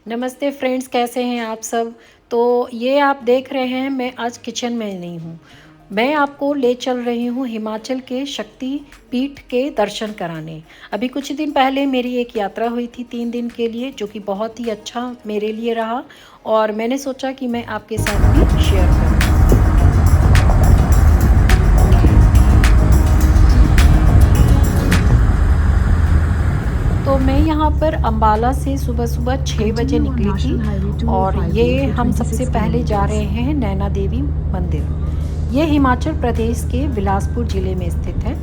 नमस्ते फ्रेंड्स, कैसे हैं आप सब। तो ये आप देख रहे हैं, मैं आज किचन में नहीं हूँ। मैं आपको ले चल रही हूँ हिमाचल के शक्ति पीठ के दर्शन कराने। अभी कुछ दिन पहले मेरी एक यात्रा हुई थी 3 दिन के लिए, जो कि बहुत ही अच्छा मेरे लिए रहा और मैंने सोचा कि मैं आपके साथ भी शेयर करूँ। तो मैं यहाँ पर अम्बाला से सुबह सुबह 6 बजे निकली थी और ये हम सबसे पहले जा रहे हैं नैना देवी मंदिर। ये हिमाचल प्रदेश के बिलासपुर ज़िले में स्थित है।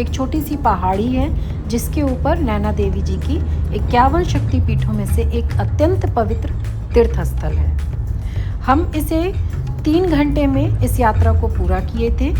एक छोटी सी पहाड़ी है जिसके ऊपर नैना देवी जी की 51 शक्तिपीठों में से एक अत्यंत पवित्र तीर्थ स्थल है। हम इसे 3 घंटे में इस यात्रा को पूरा किए थे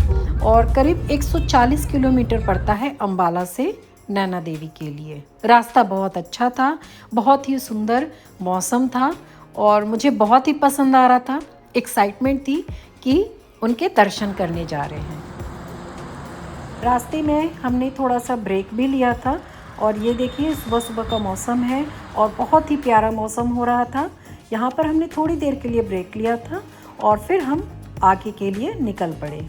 और करीब 140 किलोमीटर पड़ता है अम्बाला से नैना देवी के लिए। रास्ता बहुत अच्छा था, बहुत ही सुंदर मौसम था और मुझे बहुत ही पसंद आ रहा था। एक्साइटमेंट थी कि उनके दर्शन करने जा रहे हैं। रास्ते में हमने थोड़ा सा ब्रेक भी लिया था और ये देखिए सुबह सुबह का मौसम है और बहुत ही प्यारा मौसम हो रहा था। यहाँ पर हमने थोड़ी देर के लिए ब्रेक लिया था और फिर हम आगे के लिए निकल पड़े।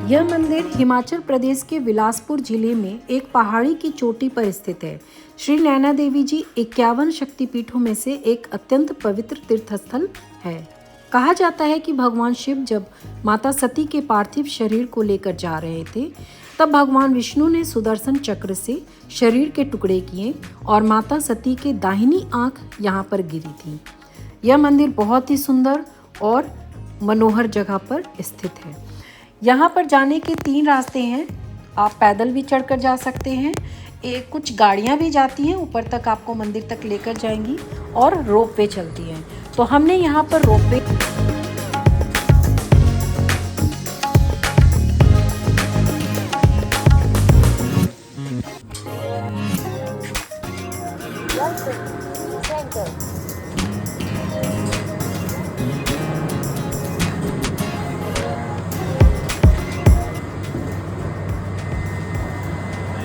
यह मंदिर हिमाचल प्रदेश के बिलासपुर जिले में एक पहाड़ी की चोटी पर स्थित है। श्री नैना देवी जी 51 शक्तिपीठों में से एक अत्यंत पवित्र तीर्थस्थल है। कहा जाता है कि भगवान शिव जब माता सती के पार्थिव शरीर को लेकर जा रहे थे, तब भगवान विष्णु ने सुदर्शन चक्र से शरीर के टुकड़े किए और माता सती के दाहिनी आंख यहाँ पर गिरी थी। यह मंदिर बहुत ही सुंदर और मनोहर जगह पर स्थित है। यहाँ पर जाने के 3 रास्ते हैं। आप पैदल भी चढ़कर जा सकते हैं, कुछ गाड़ियाँ भी जाती हैं ऊपर तक, आपको मंदिर तक लेकर जाएंगी और रोपवे चलती हैं। तो हमने यहाँ पर रोपवे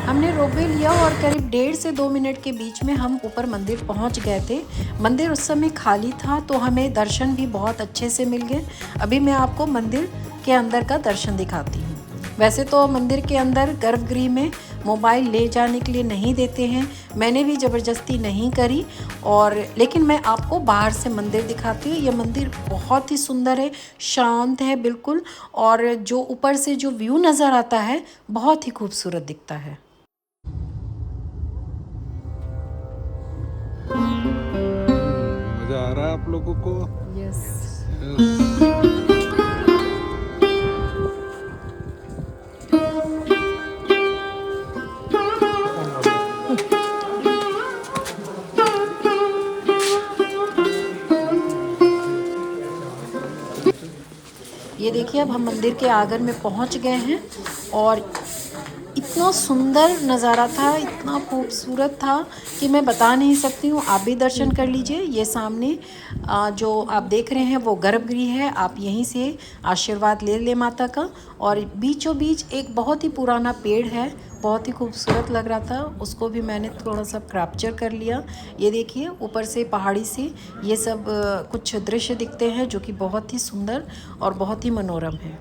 हमने रोपवे लिया और करीब 1.5 से 2 मिनट के बीच में हम ऊपर मंदिर पहुंच गए थे। मंदिर उस समय खाली था तो हमें दर्शन भी बहुत अच्छे से मिल गए। अभी मैं आपको मंदिर के अंदर का दर्शन दिखाती हूँ। वैसे तो मंदिर के अंदर गर्भगृह में मोबाइल ले जाने के लिए नहीं देते हैं, मैंने भी ज़बरदस्ती नहीं करी लेकिन मैं आपको बाहर से मंदिर दिखाती हूँ। ये मंदिर बहुत ही सुंदर है, शांत है बिल्कुल, और जो ऊपर से जो व्यू नज़र आता है बहुत ही खूबसूरत दिखता है। मजा आ रहा है आप लोगों को? यस। ये देखिए अब हम मंदिर के आंगन में पहुंच गए हैं और इतना सुंदर नज़ारा था, इतना खूबसूरत था कि मैं बता नहीं सकती हूँ। आप भी दर्शन कर लीजिए। ये सामने जो आप देख रहे हैं वो गर्भगृह है, आप यहीं से आशीर्वाद ले लें माता का। और बीचों बीच एक बहुत ही पुराना पेड़ है, बहुत ही खूबसूरत लग रहा था, उसको भी मैंने थोड़ा सा कैप्चर कर लिया। ये देखिए ऊपर से पहाड़ी से ये सब कुछ दृश्य दिखते हैं जो कि बहुत ही सुंदर और बहुत ही मनोरम है।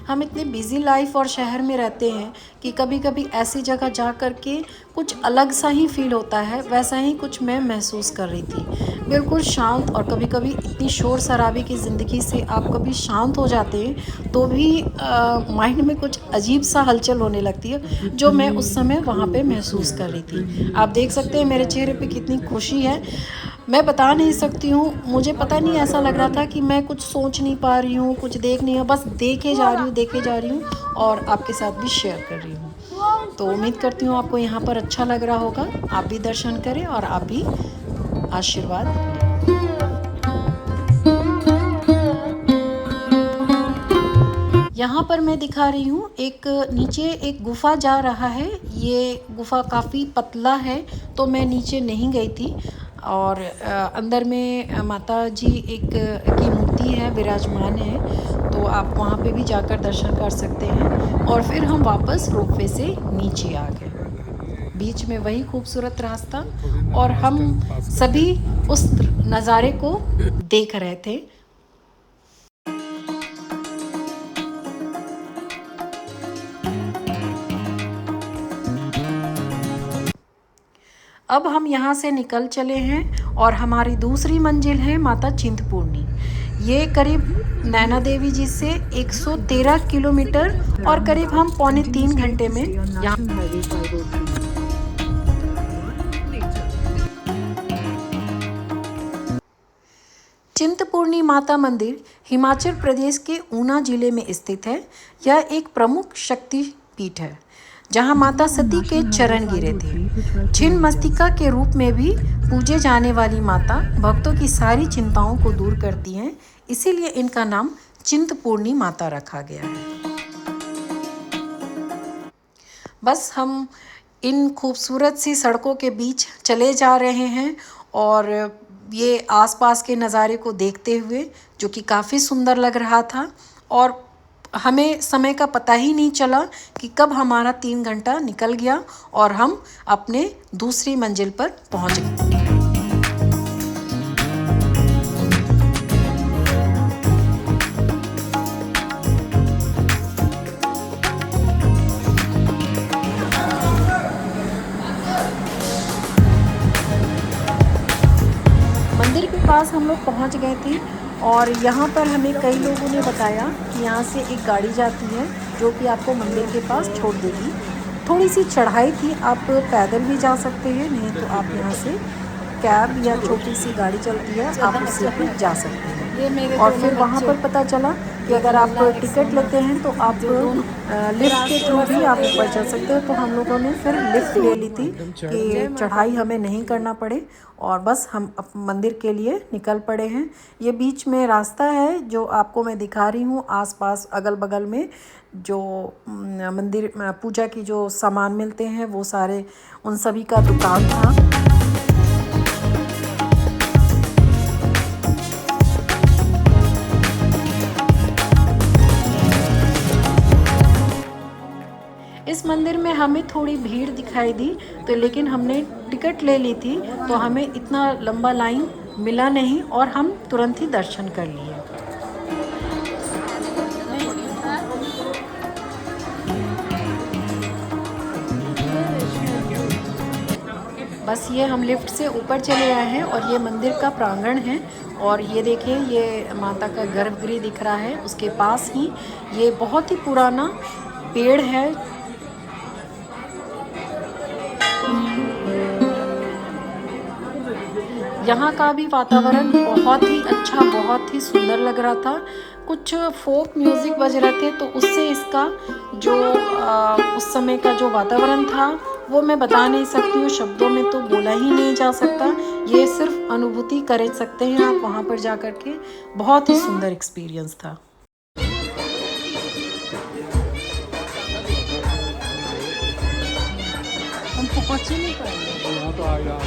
हम इतने बिज़ी लाइफ और शहर में रहते हैं कि कभी कभी ऐसी जगह जा कर के कुछ अलग सा ही फील होता है। वैसा ही कुछ मैं महसूस कर रही थी, बिल्कुल शांत। और कभी कभी इतनी शोर शराबे की ज़िंदगी से आप कभी शांत हो जाते हैं तो भी माइंड में कुछ अजीब सा हलचल होने लगती है, जो मैं उस समय वहाँ पे महसूस कर रही थी। आप देख सकते हैं मेरे चेहरे पे कितनी खुशी है, मैं बता नहीं सकती हूँ। मुझे पता नहीं, ऐसा लग रहा था कि मैं कुछ सोच नहीं पा रही हूँ, कुछ देख नहीं, बस देखे जा रही हूँ और आपके साथ भी शेयर कर रही हूँ। तो उम्मीद करती हूँ आपको यहाँ पर अच्छा लग रहा होगा। आप भी दर्शन करें और आप भी आशीर्वाद लें। यहाँ पर मैं दिखा रही हूँ एक नीचे एक गुफा जा रहा है। ये गुफा काफ़ी पतला है तो मैं नीचे नहीं गई थी। और अंदर में माता जी एक की मूर्ति है, विराजमान है, तो आप वहाँ पे भी जाकर दर्शन कर सकते हैं। और फिर हम वापस रोपवे से नीचे आ गए। बीच में वही खूबसूरत रास्ता और हम सभी उस नज़ारे को देख रहे थे। अब हम यहाँ से निकल चले हैं और हमारी दूसरी मंजिल है माता चिंतपूर्णी। ये करीब नैना देवी जी से 113 किलोमीटर और करीब हम 2.25 घंटे में यहाँ। चिंतपूर्णी माता मंदिर हिमाचल प्रदेश के ऊना जिले में स्थित है। यह एक प्रमुख शक्ति पीठ है जहां माता सती के चरण गिरे थे। छिन्न मस्तिका के रूप में भी पूजे जाने वाली माता भक्तों की सारी चिंताओं को दूर करती हैं, इसीलिए इनका नाम चिंतपूर्णी माता रखा गया है। बस हम इन खूबसूरत सी सड़कों के बीच चले जा रहे हैं और ये आसपास के नज़ारे को देखते हुए, जो कि काफ़ी सुंदर लग रहा था। और हमें समय का पता ही नहीं चला कि कब हमारा 3 घंटा निकल गया और हम अपने दूसरी मंजिल पर पहुंच गए। मंदिर के पास हम लोग पहुंच गए थे और यहाँ पर हमें कई लोगों ने बताया कि यहाँ से एक गाड़ी जाती है जो कि आपको मंदिर के पास छोड़ देगी। थोड़ी सी चढ़ाई थी, आप पैदल भी जा सकते हैं, नहीं तो आप यहाँ से कैब या छोटी सी गाड़ी चलती है, आप उससे भी जा सकते हैं। और फिर वहाँ पर पता चला कि अगर आप टिकट लेते हैं तो आप लिफ्ट के थ्रू भी आप ऊपर चल सकते हो। तो हम लोगों ने फिर लिफ्ट ले ली थी कि चढ़ाई हमें नहीं करना पड़े और बस हम मंदिर के लिए निकल पड़े हैं। ये बीच में रास्ता है जो आपको मैं दिखा रही हूँ। आसपास अगल बगल में जो मंदिर पूजा की जो सामान मिलते हैं वो सारे उन सभी का दुकान था। इस मंदिर में हमें थोड़ी भीड़ दिखाई दी तो, लेकिन हमने टिकट ले ली थी तो हमें इतना लंबा लाइन मिला नहीं और हम तुरंत ही दर्शन कर लिए। बस ये हम लिफ्ट से ऊपर चले आए हैं और ये मंदिर का प्रांगण है। और ये देखिए, ये माता का गर्भगृह दिख रहा है, उसके पास ही ये बहुत ही पुराना पेड़ है। यहाँ का भी वातावरण बहुत ही अच्छा, बहुत ही सुंदर लग रहा था। कुछ फोक म्यूज़िक बज रहे थे तो उससे इसका जो उस समय का जो वातावरण था वो मैं बता नहीं सकती हूँ, शब्दों में तो बोला ही नहीं जा सकता। ये सिर्फ अनुभूति कर सकते हैं आप वहाँ पर जा कर के। बहुत ही सुंदर एक्सपीरियंस था। हम पहुँच ही नहीं पाएंगे। तो आ गया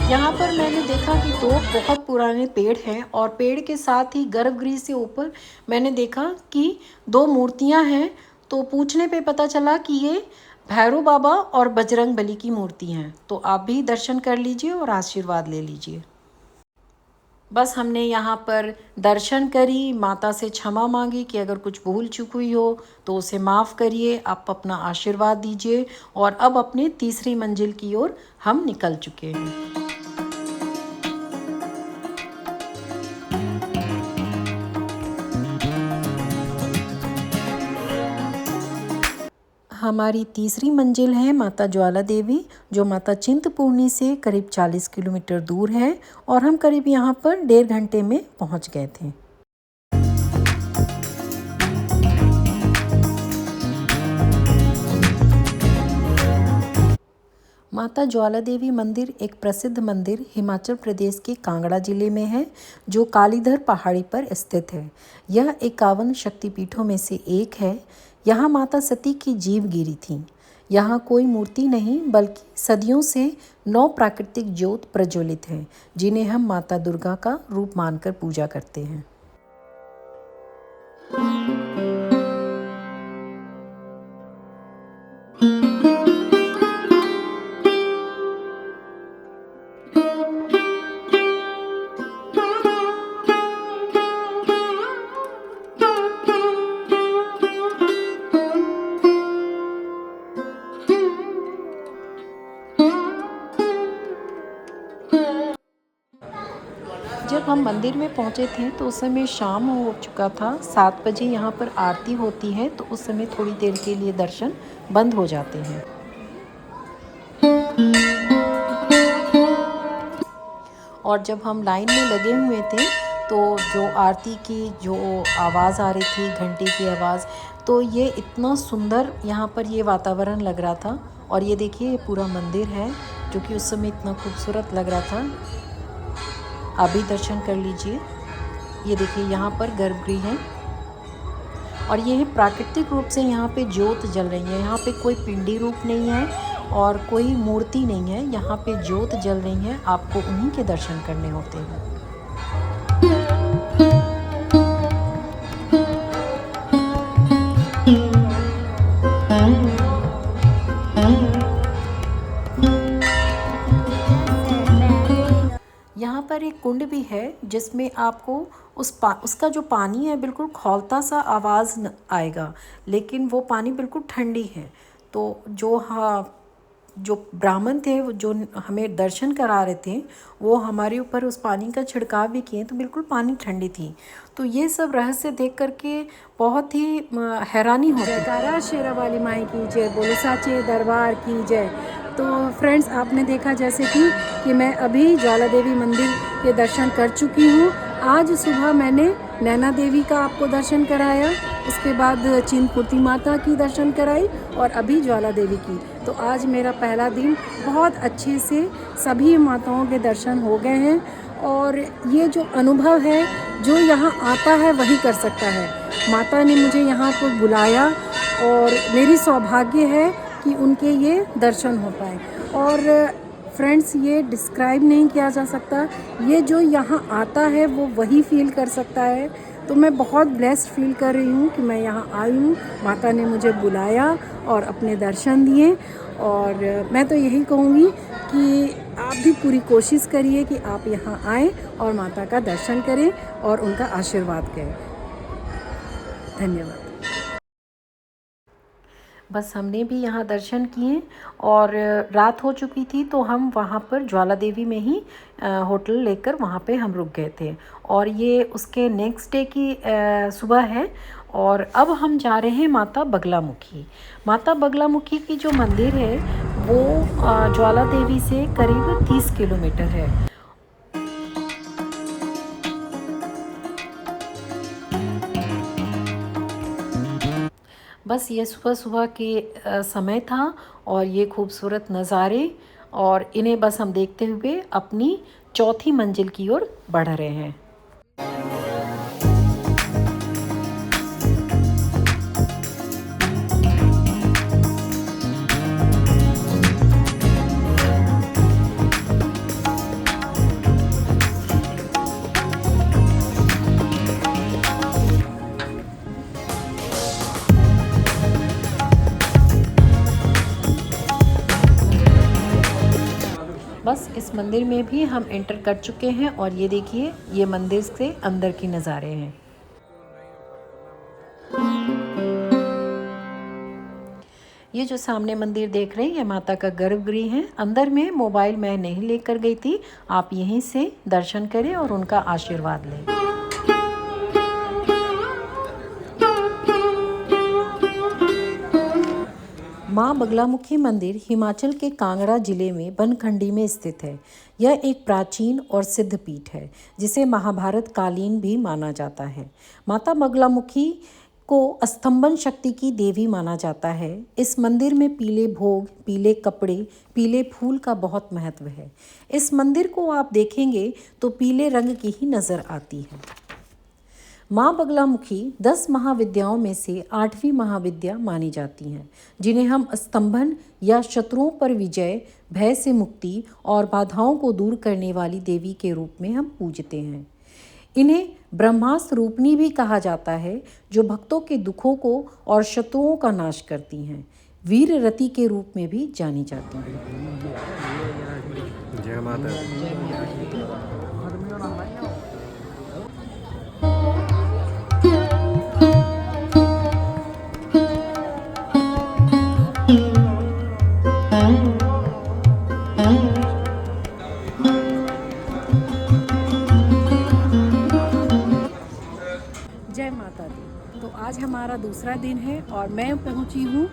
यहाँ पर मैंने देखा कि 2 बहुत पुराने पेड़ हैं और पेड़ के साथ ही गर्भगृह से ऊपर मैंने देखा कि 2 मूर्तियाँ हैं। तो पूछने पे पता चला कि ये भैरव बाबा और बजरंग बली की मूर्ति हैं। तो आप भी दर्शन कर लीजिए और आशीर्वाद ले लीजिए। बस हमने यहाँ पर दर्शन करी, माता से क्षमा मांगी कि अगर कुछ भूल चूक हुई हो तो उसे माफ़ करिए, आप अपना आशीर्वाद दीजिए। और अब अपने तीसरी मंजिल की ओर हम निकल चुके हैं। हमारी तीसरी मंजिल है माता ज्वाला देवी, जो माता चिंतपूर्णी से करीब 40 किलोमीटर दूर है, और हम करीब यहाँ पर 1.5 घंटे में पहुँच गए थे। माता ज्वाला देवी मंदिर एक प्रसिद्ध मंदिर हिमाचल प्रदेश के कांगड़ा जिले में है, जो कालीधर पहाड़ी पर स्थित है। यह 51 शक्तिपीठों में से एक है। यहाँ माता सती की जीवगिरी थी। यहाँ कोई मूर्ति नहीं, बल्कि सदियों से 9 प्राकृतिक ज्योत प्रज्वलित हैं, जिन्हें हम माता दुर्गा का रूप मानकर पूजा करते हैं। जब हम मंदिर में पहुंचे थे तो उस समय शाम हो चुका था। 7 बजे यहाँ पर आरती होती है, तो उस समय थोड़ी देर के लिए दर्शन बंद हो जाते हैं। और जब हम लाइन में लगे हुए थे तो जो आरती की जो आवाज़ आ रही थी, घंटी की आवाज़, तो ये इतना सुंदर यहाँ पर ये वातावरण लग रहा था। और ये देखिए, ये पूरा मंदिर है जो कि उस समय इतना खूबसूरत लग रहा था। आप भी दर्शन कर लीजिए। ये देखिए, यहाँ पर गर्भगृह है, और ये है प्राकृतिक रूप से यहाँ पे ज्योत जल रही है। यहाँ पे कोई पिंडी रूप नहीं है और कोई मूर्ति नहीं है, यहाँ पे ज्योत जल रही है। आपको उन्हीं के दर्शन करने होते हैं। यहाँ पर एक कुंड भी है, जिसमें आपको उसका जो पानी है बिल्कुल खौलता सा आवाज़ आएगा, लेकिन वो पानी बिल्कुल ठंडी है। तो जो ब्राह्मण थे, वो जो हमें दर्शन करा रहे थे, वो हमारे ऊपर उस पानी का छिड़काव भी किए, तो बिल्कुल पानी ठंडी थी। तो ये सब रहस्य देख करके बहुत ही हैरानी होती है। जयकारा शेरा वाली माई की जय, बोलो साचे दरबार की जय। तो फ्रेंड्स, आपने देखा जैसे कि मैं अभी ज्वाला देवी मंदिर के दर्शन कर चुकी हूँ। आज सुबह मैंने नैना देवी का आपको दर्शन कराया, उसके बाद चिंतपूर्णी माता की दर्शन कराई, और अभी ज्वाला देवी की। तो आज मेरा पहला दिन बहुत अच्छे से सभी माताओं के दर्शन हो गए हैं। और ये जो अनुभव है, जो यहाँ आता है वही कर सकता है। माता ने मुझे यहाँ पर बुलाया, और मेरी सौभाग्य है कि उनके ये दर्शन हो पाए। और फ्रेंड्स, ये डिस्क्राइब नहीं किया जा सकता। ये जो यहाँ आता है वो वही फील कर सकता है। तो मैं बहुत ब्लेस्ड फील कर रही हूँ कि मैं यहाँ आई हूँ, माता ने मुझे बुलाया और अपने दर्शन दिए। और मैं तो यही कहूँगी कि आप भी पूरी कोशिश करिए कि आप यहाँ आएँ और माता का दर्शन करें और उनका आशीर्वाद करें। धन्यवाद। बस हमने भी यहाँ दर्शन किए, और रात हो चुकी थी, तो हम वहाँ पर ज्वाला देवी में ही होटल लेकर वहाँ पे हम रुक गए थे। और ये उसके नेक्स्ट डे की सुबह है। और अब हम जा रहे हैं माता बगलामुखी। माता बगलामुखी की जो मंदिर है वो ज्वाला देवी से करीब 30 किलोमीटर है। बस ये सुबह सुबह के समय था, और ये खूबसूरत नज़ारे, और इन्हें बस हम देखते हुए अपनी चौथी मंजिल की ओर बढ़ रहे हैं। बस इस मंदिर में भी हम एंटर कर चुके हैं और ये देखिए ये मंदिर से अंदर की नज़ारे हैं। ये जो सामने मंदिर देख रहे हैं ये माता का गर्भगृह है। अंदर में मोबाइल मैं नहीं लेकर गई थी, आप यहीं से दर्शन करें और उनका आशीर्वाद लें। माँ बगलामुखी मंदिर हिमाचल के कांगड़ा जिले में बनखंडी में स्थित है। यह एक प्राचीन और सिद्ध पीठ है जिसे महाभारत कालीन भी माना जाता है। माता बगलामुखी को स्तंभन शक्ति की देवी माना जाता है। इस मंदिर में पीले भोग, पीले कपड़े, पीले फूल का बहुत महत्व है। इस मंदिर को आप देखेंगे तो पीले रंग की ही नज़र आती है। माँ बगलामुखी 10 महाविद्याओं में से 8वीं महाविद्या मानी जाती हैं, जिन्हें हम स्तंभन या शत्रुओं पर विजय, भय से मुक्ति और बाधाओं को दूर करने वाली देवी के रूप में हम पूजते हैं। इन्हें ब्रह्मास्त्र रूपनी भी कहा जाता है, जो भक्तों के दुखों को और शत्रुओं का नाश करती हैं। वीर रति के रूप में भी जानी जाती हैं। जय माता। जय माता दी। तो आज हमारा दूसरा दिन है और मैं पहुंची हूँ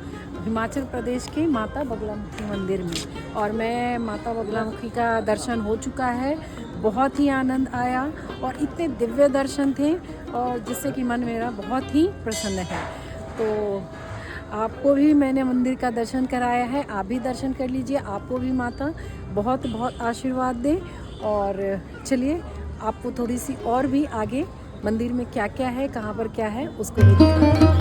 हिमाचल प्रदेश के माता बगलामुखी मंदिर में और मैं माता बगलामुखी का दर्शन हो चुका है। बहुत ही आनंद आया और इतने दिव्य दर्शन थे और जिससे कि मन मेरा बहुत ही प्रसन्न है। तो आपको भी मैंने मंदिर का दर्शन कराया है, आप भी दर्शन कर लीजिए। आपको भी माता बहुत बहुत आशीर्वाद दे। और चलिए आपको थोड़ी सी और भी आगे मंदिर में क्या क्या है, कहाँ पर क्या है, उसको भी दिखाते हैं।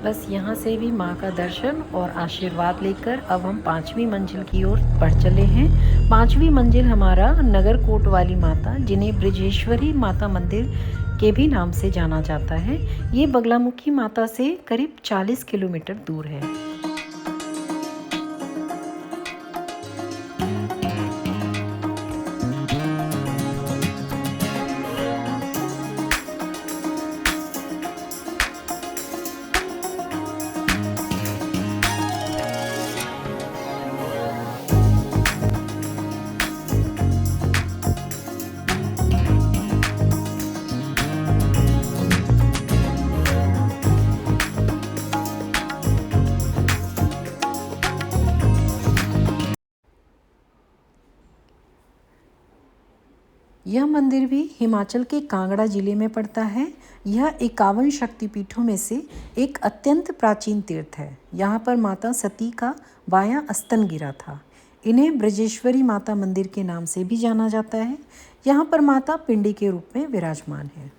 बस यहाँ से भी माँ का दर्शन और आशीर्वाद लेकर अब हम 5वीं मंजिल की ओर बढ़ चले हैं। 5वीं मंजिल हमारा नगरकोट वाली माता, जिन्हें ब्रजेश्वरी माता मंदिर के भी नाम से जाना जाता है। ये बगलामुखी माता से करीब 40 किलोमीटर दूर है। यह मंदिर भी हिमाचल के कांगड़ा जिले में पड़ता है। यह 51 शक्तिपीठों में से एक अत्यंत प्राचीन तीर्थ है। यहाँ पर माता सती का बायां स्तन गिरा था। इन्हें ब्रजेश्वरी माता मंदिर के नाम से भी जाना जाता है। यहाँ पर माता पिंडी के रूप में विराजमान है।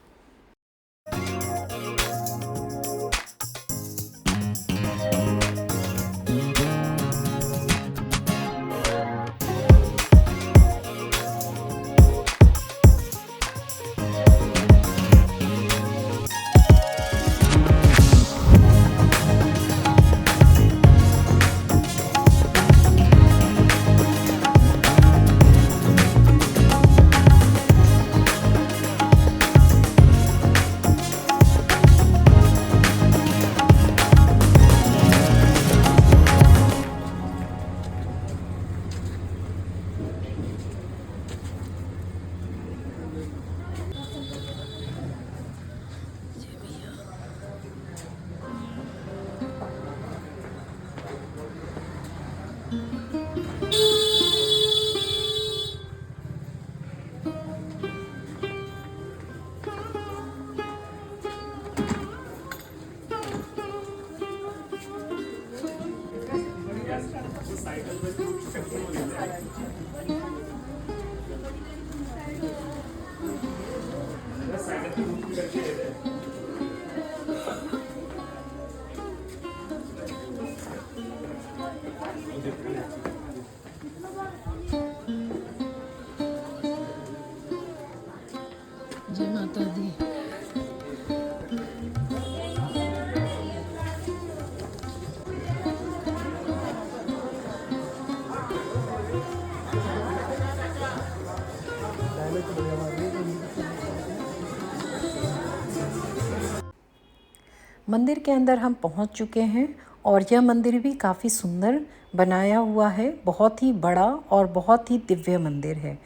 जय माता दी। मंदिर के अंदर हम पहुंच चुके हैं और यह मंदिर भी काफ़ी सुंदर बनाया हुआ है। बहुत ही बड़ा और बहुत ही दिव्य मंदिर है।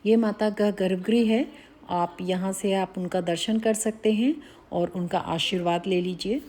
ये माता का गर्भगृह है। आप यहाँ से आप उनका दर्शन कर सकते हैं और उनका आशीर्वाद ले लीजिए।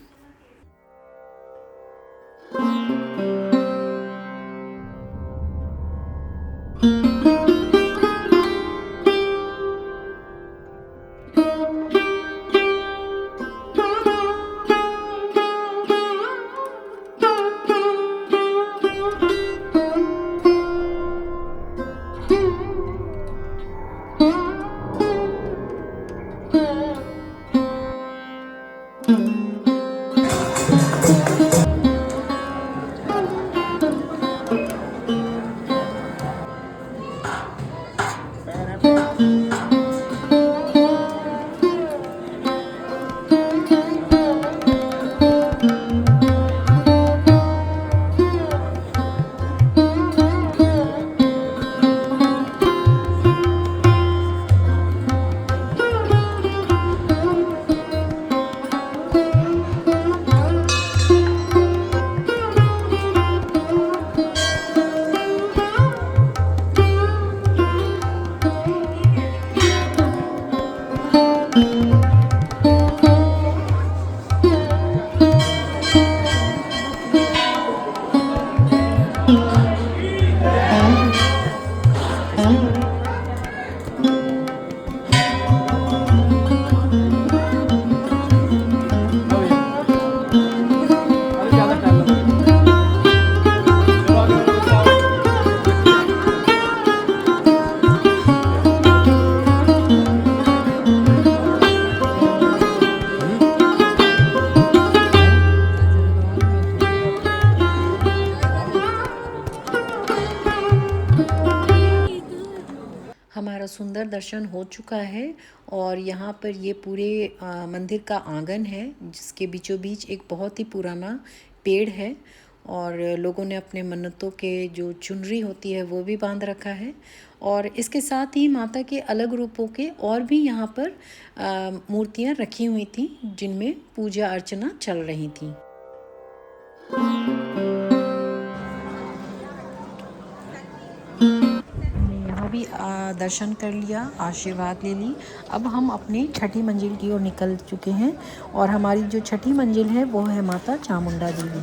हमारा सुंदर दर्शन हो चुका है और यहाँ पर ये पूरे मंदिर का आंगन है जिसके बीचों बीच एक बहुत ही पुराना पेड़ है और लोगों ने अपने मन्नतों के जो चुनरी होती है वो भी बांध रखा है। और इसके साथ ही माता के अलग रूपों के और भी यहाँ पर मूर्तियाँ रखी हुई थी जिनमें पूजा अर्चना चल रही थी। भी दर्शन कर लिया, आशीर्वाद ले ली। अब हम अपनी छठी मंजिल की ओर निकल चुके हैं और हमारी जो छठी मंजिल है वो है माता चामुंडा देवी।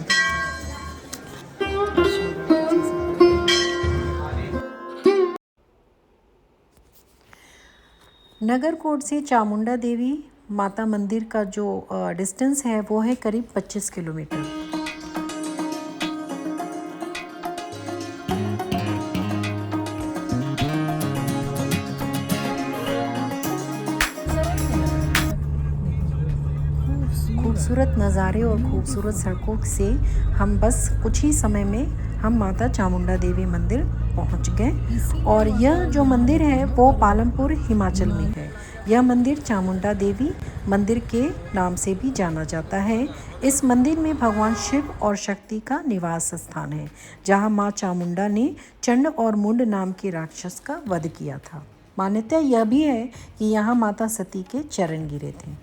नगरकोट से चामुंडा देवी माता मंदिर का जो डिस्टेंस है वो है करीब 25 किलोमीटर। खूबसूरत नज़ारे और खूबसूरत सड़कों से हम बस कुछ ही समय में हम माता चामुंडा देवी मंदिर पहुंच गए। और यह जो मंदिर है वो पालमपुर हिमाचल में है। यह मंदिर चामुंडा देवी मंदिर के नाम से भी जाना जाता है। इस मंदिर में भगवान शिव और शक्ति का निवास स्थान है, जहां मां चामुंडा ने चंड और मुंड नाम के राक्षस का वध किया था। मान्यता यह भी है कि यहाँ माता सती के चरण गिरे थे।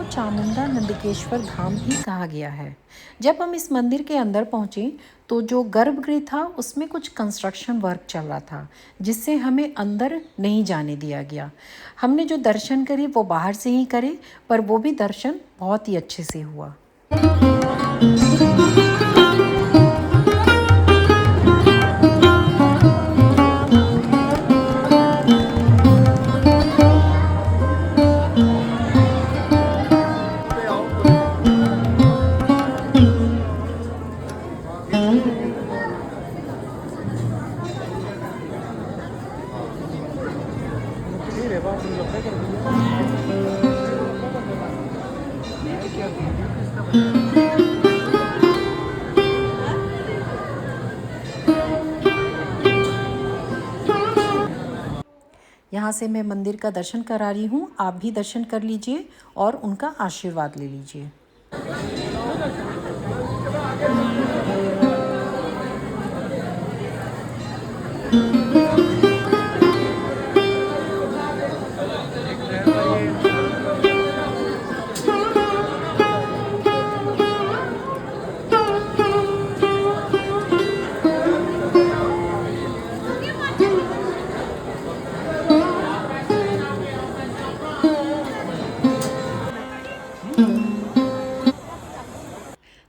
चामुंडा नंदकेश्वर धाम भी कहा गया है। जब हम इस मंदिर के अंदर पहुँचे तो जो गर्भगृह था उसमें कुछ कंस्ट्रक्शन वर्क चल रहा था, जिससे हमें अंदर नहीं जाने दिया गया। हमने जो दर्शन करे वो बाहर से ही करे, पर वो भी दर्शन बहुत ही अच्छे से हुआ। यहाँ से मैं मंदिर का दर्शन करा रही हूँ, आप भी दर्शन कर लीजिए और उनका आशीर्वाद ले लीजिए।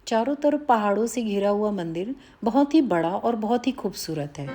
चारों तरफ पहाड़ों से घिरा हुआ मंदिर बहुत ही बड़ा और बहुत ही खूबसूरत है।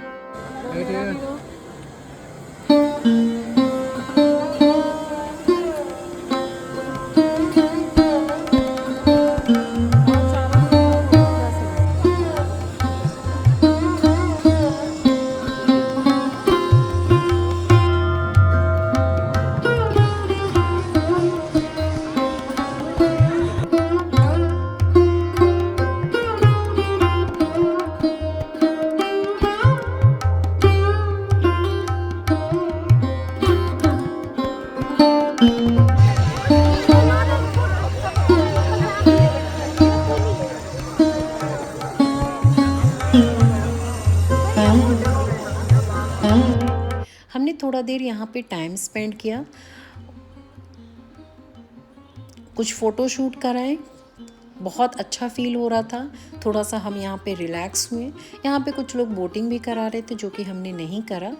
हमने थोड़ा देर यहाँ पे टाइम स्पेंड किया, कुछ फ़ोटो शूट कराए, बहुत अच्छा फील हो रहा था। थोड़ा सा हम यहाँ पे रिलैक्स हुए। यहाँ पे कुछ लोग बोटिंग भी करा रहे थे, जो कि हमने नहीं करा।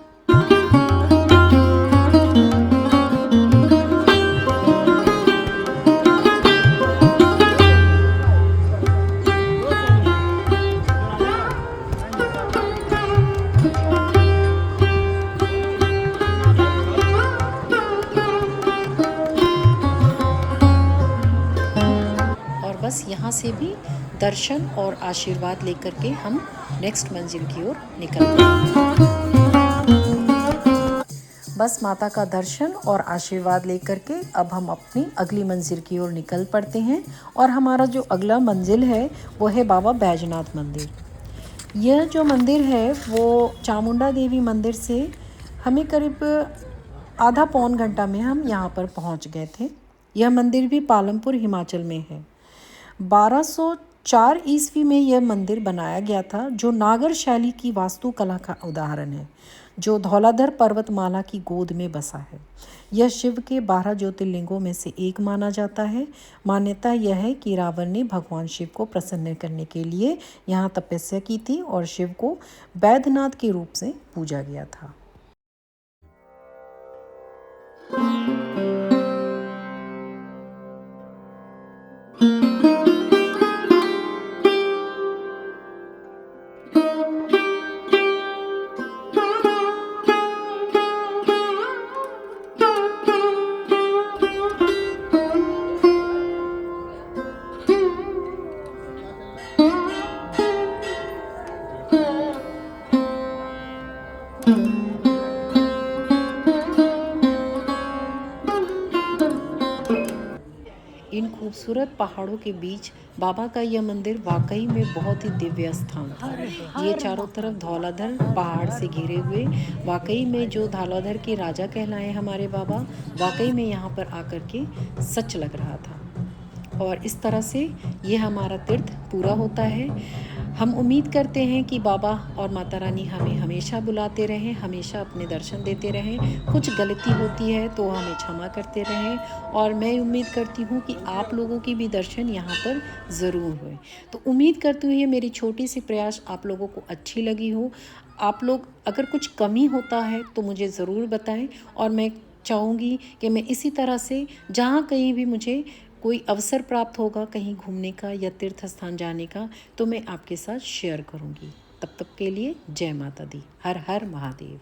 बस यहाँ से भी दर्शन और आशीर्वाद लेकर के हम नेक्स्ट मंजिल की ओर निकल गए। बस माता का दर्शन और आशीर्वाद लेकर के अब हम अपनी अगली मंजिल की ओर निकल पड़ते हैं। और हमारा जो अगला मंजिल है वो है बाबा बैजनाथ मंदिर। यह जो मंदिर है वो चामुंडा देवी मंदिर से हमें करीब आधा पौन घंटा में हम यहाँ पर पहुँच गए थे। यह मंदिर भी पालमपुर हिमाचल में है। 1204 ईस्वी में यह मंदिर बनाया गया था, जो नागर शैली की वास्तुकला का उदाहरण है, जो धौलाधर पर्वतमाला की गोद में बसा है। यह शिव के 12 ज्योतिर्लिंगों में से एक माना जाता है। मान्यता यह है कि रावण ने भगवान शिव को प्रसन्न करने के लिए यहाँ तपस्या की थी और शिव को बैद्यनाथ के रूप से पूजा गया था। इन खूबसूरत पहाड़ों के बीच बाबा का यह मंदिर वाकई में बहुत ही दिव्य स्थान था। ये चारों तरफ धौलाधर पहाड़ से घिरे हुए, वाकई में जो धौलाधर के राजा कहलाए हमारे बाबा, वाकई में यहाँ पर आकर के सच लग रहा था। और इस तरह से ये हमारा तीर्थ पूरा होता है। हम उम्मीद करते हैं कि बाबा और माता रानी हमें हमेशा बुलाते रहें, हमेशा अपने दर्शन देते रहें। कुछ गलती होती है तो हमें क्षमा करते रहें। और मैं उम्मीद करती हूँ कि आप लोगों की भी दर्शन यहाँ पर ज़रूर हुए। तो उम्मीद करती हूँ ये मेरी छोटी सी प्रयास आप लोगों को अच्छी लगी हो। आप लोग अगर कुछ कमी होता है तो मुझे ज़रूर बताएं, और मैं चाहूँगी कि मैं इसी तरह से जहाँ कहीं भी मुझे कोई अवसर प्राप्त होगा कहीं घूमने का या तीर्थ स्थान जाने का, तो मैं आपके साथ शेयर करूँगी। तब तक के लिए जय माता दी। हर हर महादेव।